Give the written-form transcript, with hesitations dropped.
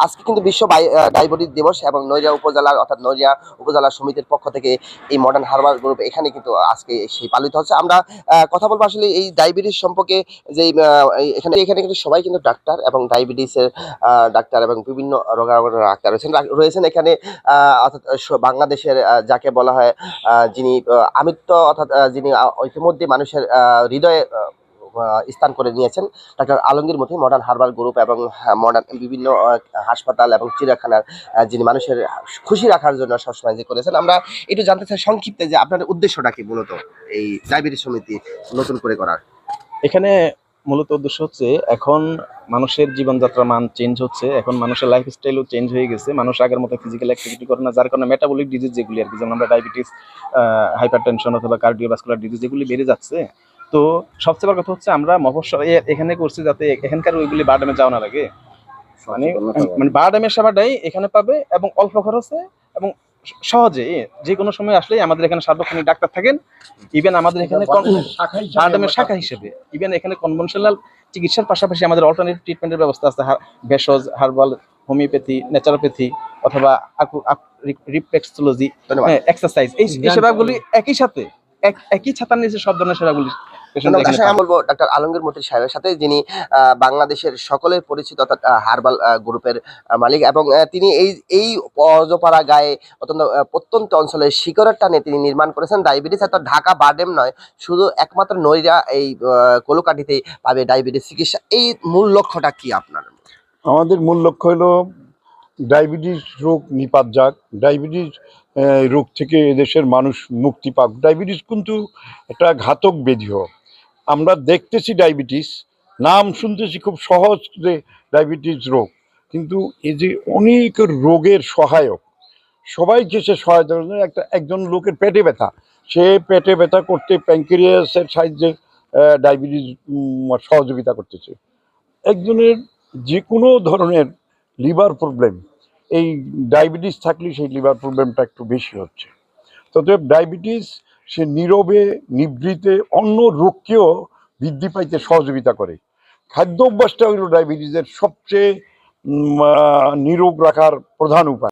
আজকে কিন্তু বিশ্ব ডায়াবেটিস দিবস এবং নৈরা উপজেলার অর্থাৎ নৈরা উপজেলা সমিতির পক্ষ থেকে এই মডার্ন হার্বাল গ্রুপ এখানে কিন্তু আজকে সেই পালিত হচ্ছে। আমরা কথা বলবো আসলে এই ডায়াবেটিস সম্পর্কে যে এখানে এখানে কিন্তু সবাই কিন্তু ডাক্তার এবং ডায়াবেটিসের ডাক্তার এবং বিভিন্ন রোগার ডাক্তার রয়েছেন এখানে। অর্থাৎ বাংলাদেশের যাকে বলা হয় যিনি আমিত্ব অর্থাৎ যিনি ইতিমধ্যে মানুষের হৃদয়ে স্থান করে নিয়েছেন, ডাক্তার আলমগীর মতি মডার্ন হার্বাল গ্রুপ এবং মডার্ন বিভিন্ন হাসপাতাল এবং চিড়িয়াখানার যিনি মানুষের খুশি রাখার জন্য সবসময় যে করেছেন। আমরা একটু জানতে চাই সংক্ষিপ্তে যে আপনার উদ্দেশ্যটা কি মূলত এই ডায়াবেটিস সমিতি নতুন করে করার? এখানে মূলত উদ্দেশ্য হচ্ছে এখন মানুষের জীবনযাত্রার মান চেঞ্জ হচ্ছে, এখন মানুষের লাইফস্টাইলও চেঞ্জ হয়ে গেছে। মানুষ আগের মতো ফিজিক্যাল অ্যাক্টিভিটি করে না, যার কারণে মেটাবলিক ডিজিজ যেগুলি আর কি, যেমন আমরা ডায়াবেটিস, হাইপারটেনশন অথবা কার্ডিওভাস্কুলার ডিজিজ যেগুলি বেড়ে যাচ্ছে। তো সবচেয়ে বড় কথা হচ্ছে আমরা মফস্বল এখানে করছি যাতে এখানকার ওইগুলি বারডামে যাওয়া না লাগে, মানে বারডামের সেবাটাই এখানে পাবে এবং অল্প খরচে এবং সহজে যে কোনো সময় আসলে আমাদের এখানে সার্বক্ষণিক ডাক্তার থাকেন। ইভেন আমাদের এখানে বারডামের শাখা হিসেবে ইভেন এখানে কনভেনশনাল চিকিৎসার পাশাপাশি আমাদের অল্টারনেটিভ ট্রিটমেন্টের ব্যবস্থা আছে, ভেষজ, হার্বাল, হোমিওপ্যাথি, ন্যাচারোপ্যাথি অথবা রিফ্লেক্সোলজি, এক্সারসাইজ, এই সেবাগুলি একই ছাতার নিচে সব ধরনের সেবাগুলি। আমি বলবো ডাক্তার আলমগীর মতি সাহেবের সাথে, যিনি বাংলাদেশের সকলের পরিচিত অর্থাৎ হার্বাল গ্রুপের মালিক এবং তিনি এই অজপাড়া গায়ে প্রত্যন্ত অঞ্চলের শিকড়ের টানে তিনি নির্মাণ করেছেন ডায়াবেটিস। অর্থাৎ ঢাকা বারডেম নয়, শুধু একমাত্র নৈরা এই কলকাঠিতে পাবে ডায়াবেটিস চিকিৎসা। এই মূল লক্ষ্যটা কি আপনার? আমাদের মূল লক্ষ্য হলো ডায়াবেটিস রোগ নিপাত যাক, ডায়াবেটিস রোগ থেকে এদেশের মানুষ মুক্তি পাক। ডায়াবেটিস কিন্তু একটা ঘাতক ব্যাধি। আমরা দেখতেছি ডায়াবেটিস, নাম শুনতেছি খুব সহজ যে ডায়াবেটিস রোগ, কিন্তু এই যে অনেক রোগের সহায়ক, সবাইকে সে সহায়তা একজন লোকের পেটে ব্যথা, সে পেটে ব্যথা করতে প্যানক্রিয়াসের সাহায্যে ডায়াবেটিস সহযোগিতা করতেছে। একজনের যে কোনো ধরনের লিভার প্রবলেম, এই ডায়াবেটিস থাকলে সেই লিভার প্রবলেমটা একটু বেশি হচ্ছে। তবে ডায়াবেটিস সে নীরবে নিভৃতে অন্য রোগকেও বৃদ্ধি পাইতে সহযোগিতা করে। খাদ্য অভ্যাসটা হলো ডায়াবেটিসের সবচেয়ে নিরোগ রাখার প্রধান উপায়।